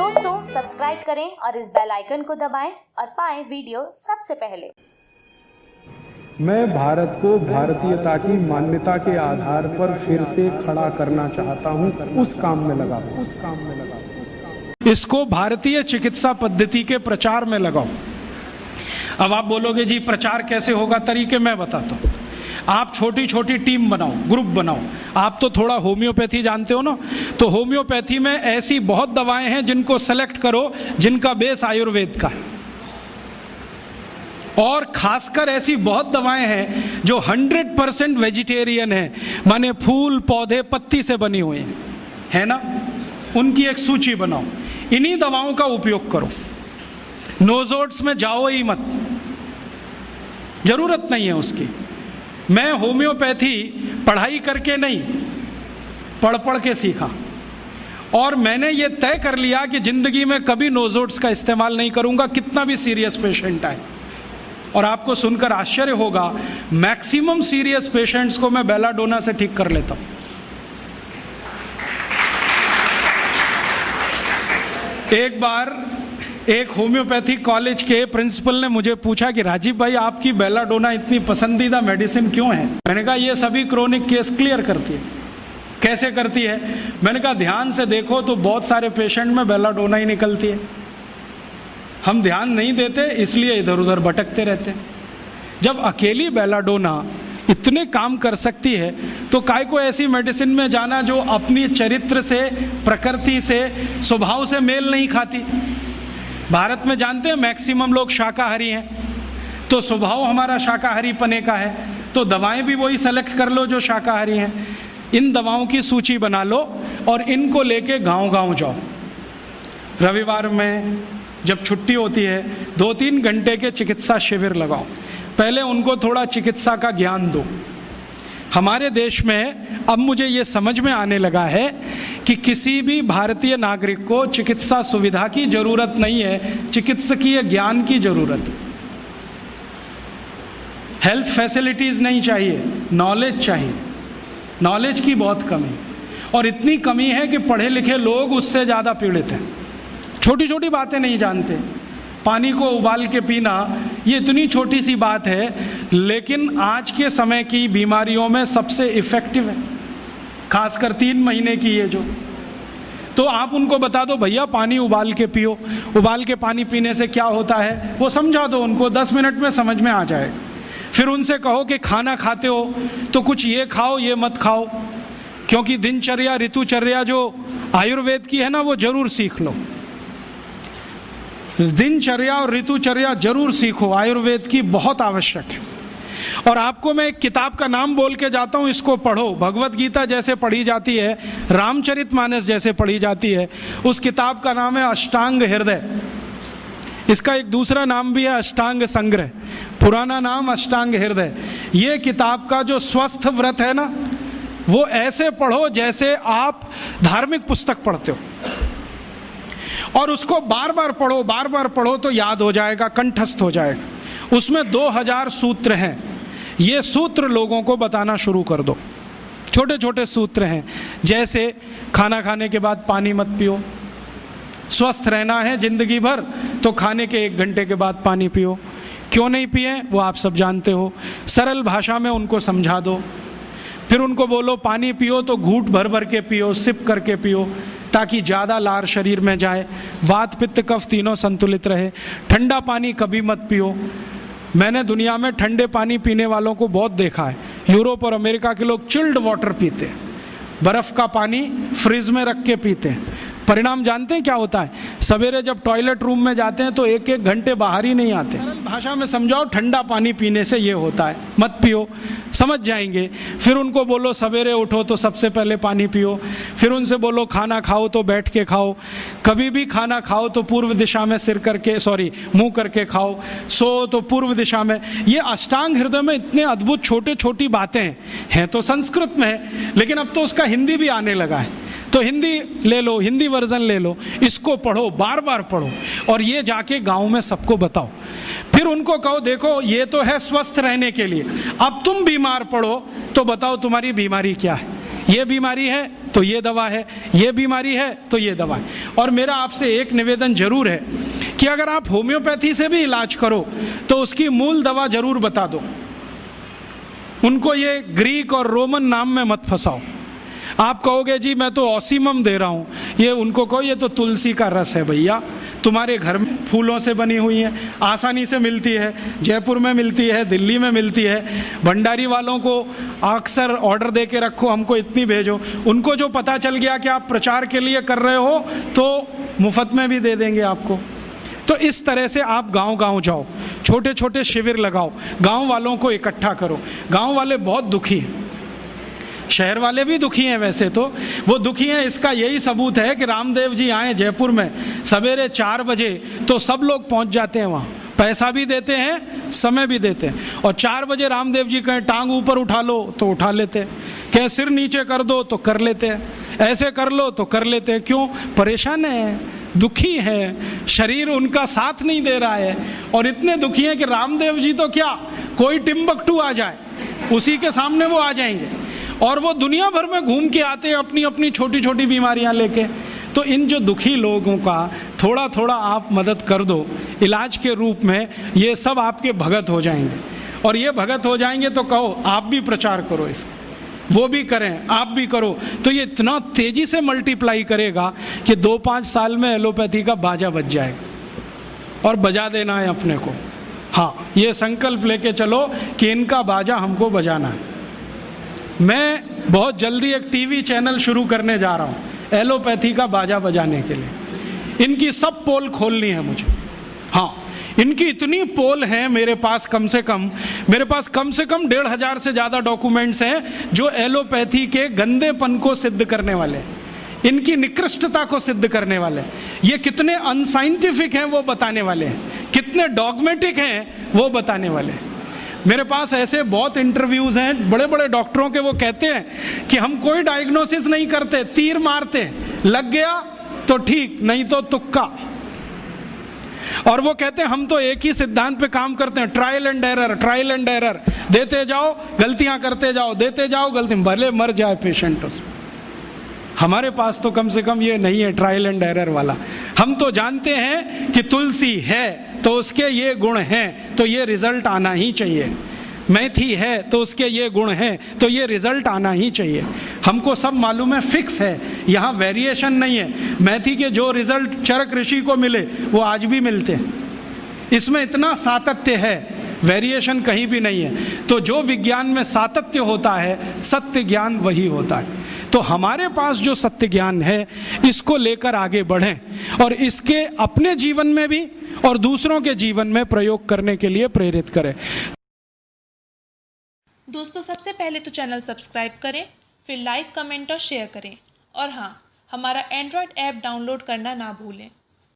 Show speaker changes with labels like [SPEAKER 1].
[SPEAKER 1] दोस्तों सब्सक्राइब करें और इस बेल आइकन को दबाएं और पाएं वीडियो सबसे पहले।
[SPEAKER 2] मैं भारत को भारतीयता की मान्यता के आधार पर फिर से खड़ा करना चाहता हूं, उस काम में लगा।
[SPEAKER 3] इसको भारतीय चिकित्सा पद्धति के प्रचार में लगाओ। अब आप बोलोगे जी प्रचार कैसे होगा, तरीके मैं बताता हूं। आप छोटी छोटी टीम बनाओ, ग्रुप बनाओ। आप तो थोड़ा होम्योपैथी जानते हो ना, तो होम्योपैथी में ऐसी बहुत दवाएं हैं जिनको सेलेक्ट करो जिनका बेस आयुर्वेद का है, और खासकर ऐसी बहुत दवाएं हैं जो 100% वेजिटेरियन है, माने फूल पौधे पत्ती से बनी हुई है ना। उनकी एक सूची बनाओ, इन्हीं दवाओं का उपयोग करो। नोजोड्स में जाओ ही मत, जरूरत नहीं है उसकी। मैं होम्योपैथी पढ़ाई करके नहीं, पढ़ पढ़ के सीखा, और मैंने ये तय कर लिया कि जिंदगी में कभी नोजोड्स का इस्तेमाल नहीं करूंगा, कितना भी सीरियस पेशेंट आए। और आपको सुनकर आश्चर्य होगा, मैक्सिमम सीरियस पेशेंट्स को मैं बेलाडोना से ठीक कर लेता हूं। एक बार एक होम्योपैथी कॉलेज के प्रिंसिपल ने मुझे पूछा कि राजीव भाई आपकी बेलाडोना इतनी पसंदीदा मेडिसिन क्यों है। मैंने कहा ये सभी क्रोनिक केस क्लियर करती है। कैसे करती है? मैंने कहा ध्यान से देखो तो बहुत सारे पेशेंट में बेलाडोना ही निकलती है। हम ध्यान नहीं देते इसलिए इधर उधर भटकते रहते हैं। जब अकेली बेलाडोना इतने काम कर सकती है तो काय को ऐसी मेडिसिन में जाना जो अपनी चरित्र से, प्रकृति से, स्वभाव से मेल नहीं खाती। भारत में जानते हैं मैक्सिमम लोग शाकाहारी हैं, तो स्वभाव हमारा शाकाहारी पने का है, तो दवाएं भी वही सेलेक्ट कर लो जो शाकाहारी हैं। इन दवाओं की सूची बना लो और इनको लेके गांव-गांव जाओ। रविवार में जब छुट्टी होती है 2-3 घंटे के चिकित्सा शिविर लगाओ। पहले उनको थोड़ा चिकित्सा का ज्ञान दो। हमारे देश में अब मुझे ये समझ में आने लगा है कि किसी भी भारतीय नागरिक को चिकित्सा सुविधा की जरूरत नहीं है, चिकित्सकीय ज्ञान की जरूरत है। हेल्थ फैसिलिटीज नहीं चाहिए, नॉलेज चाहिए। नॉलेज की बहुत कमी, और इतनी कमी है कि पढ़े लिखे लोग उससे ज़्यादा पीड़ित हैं। छोटी छोटी बातें नहीं जानते। पानी को उबाल के पीना ये इतनी छोटी सी बात है, लेकिन आज के समय की बीमारियों में सबसे इफ़ेक्टिव है, खासकर 3 महीने की ये जो। तो आप उनको बता दो भैया पानी उबाल के पियो, उबाल के पानी पीने से क्या होता है वो समझा दो उनको, 10 मिनट में समझ में आ जाए। फिर उनसे कहो कि खाना खाते हो तो कुछ ये खाओ ये मत खाओ, क्योंकि दिनचर्या ऋतुचर्या जो आयुर्वेद की है ना वो जरूर सीख लो। दिनचर्या और ऋतुचर्या जरूर सीखो, आयुर्वेद की बहुत आवश्यक है। और आपको मैं एक किताब का नाम बोल के जाता हूँ, इसको पढ़ो। भगवत गीता जैसे पढ़ी जाती है, रामचरितमानस जैसे पढ़ी जाती है, उस किताब का नाम है अष्टांग हृदय। इसका एक दूसरा नाम भी है अष्टांग संग्रह, पुराना नाम अष्टांग हृदय। ये किताब का जो स्वस्थ व्रत है ना, वो ऐसे पढ़ो जैसे आप धार्मिक पुस्तक पढ़ते हो, और उसको बार बार पढ़ो तो याद हो जाएगा, कंठस्थ हो जाएगा। उसमें 2000 सूत्र हैं। ये सूत्र लोगों को बताना शुरू कर दो। छोटे छोटे सूत्र हैं, जैसे खाना खाने के बाद पानी मत पियो, स्वस्थ रहना है जिंदगी भर तो खाने के 1 घंटे के बाद पानी पियो। क्यों नहीं पिए वो आप सब जानते हो, सरल भाषा में उनको समझा दो। फिर उनको बोलो पानी पियो तो घूंट भर भर के पियो, सिप करके पियो, ताकि ज़्यादा लार शरीर में जाए, वात पित्त कफ तीनों संतुलित रहे। ठंडा पानी कभी मत पियो। मैंने दुनिया में ठंडे पानी पीने वालों को बहुत देखा है। यूरोप और अमेरिका के लोग चिल्ड वाटर पीते हैं, बर्फ़ का पानी फ्रिज में रख के पीते हैं। परिणाम जानते हैं क्या होता है? सवेरे जब टॉयलेट रूम में जाते हैं तो 1-1 घंटे बाहर ही नहीं आते। सरल भाषा में समझाओ, ठंडा पानी पीने से ये होता है, मत पियो, समझ जाएंगे। फिर उनको बोलो सवेरे उठो तो सबसे पहले पानी पियो। फिर उनसे बोलो खाना खाओ तो बैठ के खाओ, कभी भी खाना खाओ तो पूर्व दिशा में मुंह करके खाओ, सो तो पूर्व दिशा में। ये अष्टांग हृदय में इतने अद्भुत छोटी बातें हैं तो संस्कृत में है, लेकिन अब तो उसका हिंदी भी आने लगा है। तो हिंदी ले लो, हिंदी वर्जन ले लो, इसको पढ़ो, बार बार पढ़ो, और ये जाके गांव में सबको बताओ। फिर उनको कहो देखो ये तो है स्वस्थ रहने के लिए, अब तुम बीमार पड़ो तो बताओ तुम्हारी बीमारी क्या है। ये बीमारी है तो ये दवा है, ये बीमारी है तो ये दवा है। और मेरा आपसे एक निवेदन जरूर है कि अगर आप होम्योपैथी से भी इलाज करो तो उसकी मूल दवा जरूर बता दो। उनको ये ग्रीक और रोमन नाम में मत फंसाओ। आप कहोगे जी मैं तो ऑसीमम दे रहा हूँ, ये उनको कहो ये तो तुलसी का रस है भैया, तुम्हारे घर में फूलों से बनी हुई है, आसानी से मिलती है, जयपुर में मिलती है, दिल्ली में मिलती है। भंडारी वालों को अक्सर ऑर्डर दे के रखो, हमको इतनी भेजो। उनको जो पता चल गया कि आप प्रचार के लिए कर रहे हो तो मुफ्त में भी दे देंगे आपको। तो इस तरह से आप गांव-गांव जाओ, छोटे छोटे शिविर लगाओ, गांव वालों को इकट्ठा करो। गांव वाले बहुत दुखी हैं, शहर वाले भी दुखी हैं। वैसे तो वो दुखी हैं, इसका यही सबूत है कि रामदेव जी आए जयपुर में सवेरे 4 बजे तो सब लोग पहुंच जाते हैं वहाँ, पैसा भी देते हैं, समय भी देते हैं। और 4 बजे रामदेव जी कहें टांग ऊपर उठा लो तो उठा लेते हैं, कहें सिर नीचे कर दो तो कर लेते हैं, ऐसे कर लो तो कर लेते हैं। क्यों? परेशान है, दुखी है, शरीर उनका साथ नहीं दे रहा है। और इतने दुखी हैं कि रामदेव जी तो क्या, कोई टिम्बकटू आ जाए उसी के सामने वो आ जाएंगे। और वो दुनिया भर में घूम के आते हैं अपनी अपनी छोटी छोटी बीमारियां लेके। तो इन जो दुखी लोगों का थोड़ा थोड़ा आप मदद कर दो इलाज के रूप में, ये सब आपके भगत हो जाएंगे। और ये भगत हो जाएंगे तो कहो आप भी प्रचार करो इसका, वो भी करें, आप भी करो, तो ये इतना तेजी से मल्टीप्लाई करेगा कि 2-5 साल में एलोपैथी का बाजा बज जाएगा। और बजा देना है अपने को। हाँ, ये संकल्प लेके चलो कि इनका बाजा हमको बजाना है। मैं बहुत जल्दी एक टीवी चैनल शुरू करने जा रहा हूँ एलोपैथी का बाजा बजाने के लिए। इनकी सब पोल खोलनी है मुझे। हाँ, इनकी इतनी पोल हैं मेरे पास, कम से कम 1,500 से ज़्यादा डॉक्यूमेंट्स हैं जो एलोपैथी के गंदेपन को सिद्ध करने वाले, इनकी निकृष्टता को सिद्ध करने वाले, ये कितने अनसाइंटिफिक हैं वो बताने वाले हैं, कितने डॉगमेटिक हैं वो बताने वाले हैं। मेरे पास ऐसे बहुत इंटरव्यूज़ हैं बड़े बड़े डॉक्टरों के, वो कहते हैं कि हम कोई डायग्नोसिस नहीं करते, तीर मारते, लग गया तो ठीक, नहीं तो तुक्का। और वो कहते हैं हम तो एक ही सिद्धांत पे काम करते हैं, ट्रायल एंड एरर, देते जाओ गलतियां करते जाओ, देते जाओ गलती, भले मर जाए पेशेंट उसमें। हमारे पास तो कम से कम ये नहीं है ट्रायल एंड एरर वाला। हम तो जानते हैं कि तुलसी है तो उसके ये गुण हैं तो ये रिजल्ट आना ही चाहिए, मेथी है तो उसके ये गुण हैं तो ये रिजल्ट आना ही चाहिए। हमको सब मालूम है, फिक्स है, यहाँ वेरिएशन नहीं है। मेथी के जो रिजल्ट चरक ऋषि को मिले वो आज भी मिलते हैं, इसमें इतना सातत्य है, वेरिएशन कहीं भी नहीं है। तो जो विज्ञान में सातत्य होता है, सत्य ज्ञान वही होता है। तो हमारे पास जो सत्य ज्ञान है इसको लेकर आगे बढ़ें और इसके अपने जीवन में भी और दूसरों के जीवन में प्रयोग करने के लिए प्रेरित करें।
[SPEAKER 4] दोस्तों, सबसे पहले तो चैनल सब्सक्राइब करें, फिर लाइक, कमेंट और शेयर करें। और हाँ, हमारा एंड्रॉयड ऐप डाउनलोड करना ना भूलें।